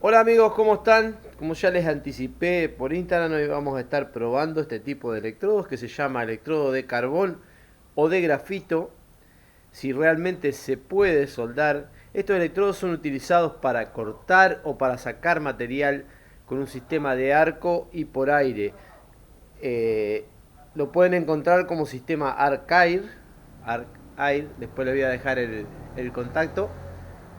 Hola amigos, ¿cómo están? Como ya les anticipé por Instagram, hoy vamos a estar probando este tipo de electrodos que se llama electrodo de carbón o de grafito. Si realmente se puede soldar. Estos electrodos son utilizados para cortar o para sacar material con un sistema de arco y por aire. Eh, lo pueden encontrar como sistema Arc-Air, después les voy a dejar el contacto,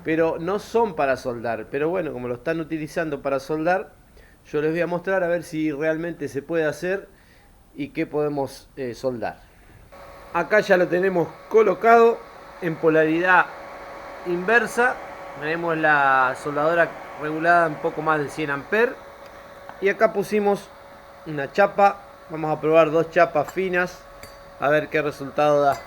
pero no son para soldar. Pero bueno, como lo están utilizando para soldar, yo les voy a mostrar a ver si realmente se puede hacer y qué podemos soldar. Acá ya lo tenemos colocado en polaridad inversa. Tenemos la soldadora regulada en poco más de 100 amperes. Y acá pusimos una chapa. Vamos a probar dos chapas finas a ver qué resultado da.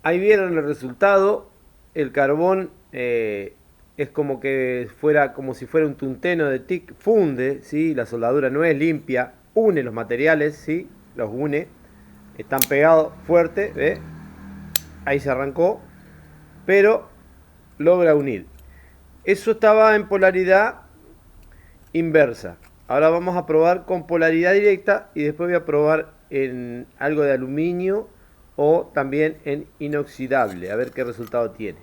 Ahí vieron el resultado. El carbón es como que fuera como si fuera un tunteno de TIC. Funde, ¿sí? La soldadura no es limpia. Une los materiales, ¿sí? Los une. Están pegados fuerte, ¿ve? Ahí se arrancó. Pero logra unir. Eso estaba en polaridad inversa. Ahora vamos a probar con polaridad directa y después voy a probar en algo de aluminio o también en inoxidable, a ver qué resultado tiene.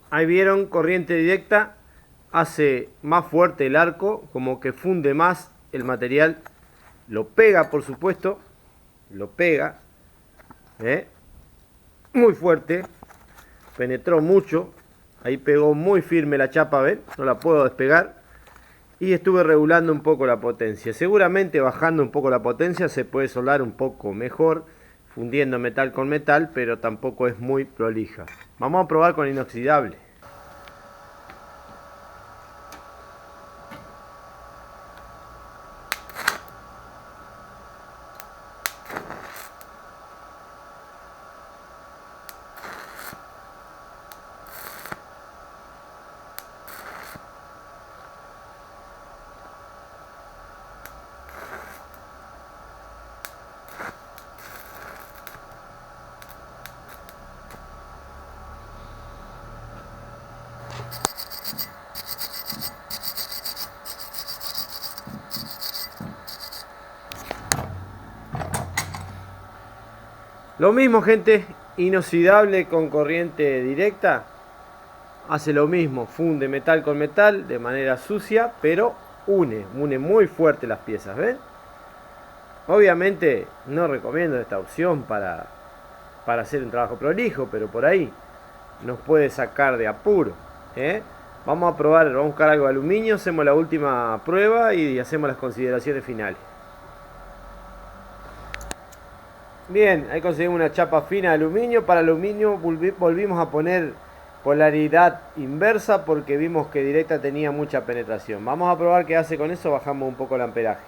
Ahí vieron, corriente directa, hace más fuerte el arco, como que funde más el material, lo pega por supuesto, lo pega, ¿eh? Muy fuerte, penetró mucho, ahí pegó muy firme la chapa, ¿ven? No la puedo despegar. Y estuve regulando un poco la potencia. Seguramente bajando un poco la potencia se puede soldar un poco mejor, fundiendo metal con metal, pero tampoco es muy prolija. Vamos a probar con inoxidable. Lo mismo, gente, inoxidable con corriente directa. hace lo mismo, funde metal con metal de manera sucia, pero une muy fuerte las piezas, ¿ven? Obviamente no recomiendo esta opción para hacer un trabajo prolijo, pero por ahí nos puede sacar de apuro, ¿eh? Vamos a probar, vamos a buscar algo de aluminio, hacemos la última prueba y hacemos las consideraciones finales. Bien, ahí conseguimos una chapa fina de aluminio. Para aluminio volvimos a poner polaridad inversa porque vimos que directa tenía mucha penetración. Vamos a probar qué hace con eso, bajamos un poco el amperaje.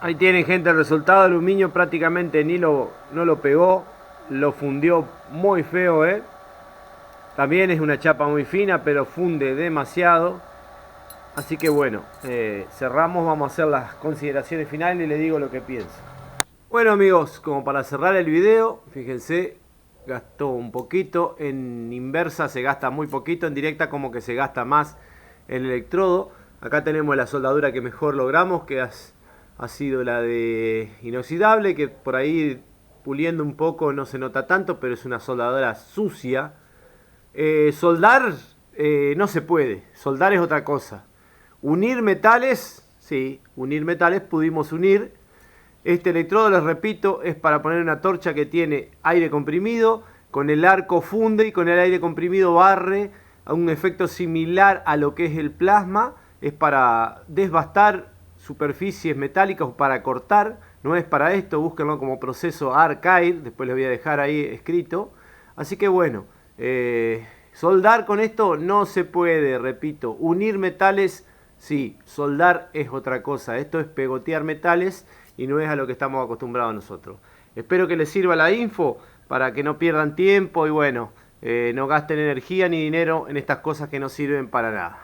Ahí tienen, gente, el resultado. Aluminio prácticamente no lo pegó, lo fundió muy feo, ¿eh? También es una chapa muy fina, pero funde demasiado. Así que bueno, cerramos, vamos a hacer las consideraciones finales y les digo lo que pienso. Bueno amigos, como para cerrar el video, fíjense, gastó un poquito, en inversa se gasta muy poquito, en directa como que se gasta más el electrodo. Acá tenemos la soldadura que mejor logramos, que ha sido la de inoxidable, que por ahí puliendo un poco no se nota tanto, pero es una soldadura sucia. Soldar no se puede, soldar es otra cosa. Unir metales, sí, unir metales pudimos unir. Este electrodo, les repito, es para poner una torcha que tiene aire comprimido, con el arco funde y con el aire comprimido barre, a un efecto similar a lo que es el plasma. Es para desbastar superficies metálicas o para cortar, no es para esto, búsquenlo como proceso Arcade, después les voy a dejar ahí escrito. Así que bueno, soldar con esto no se puede, repito. Unir metales, sí, soldar es otra cosa. Esto es pegotear metales y no es a lo que estamos acostumbrados nosotros. Espero que les sirva la info para que no pierdan tiempo y bueno, no gasten energía ni dinero en estas cosas que no sirven para nada.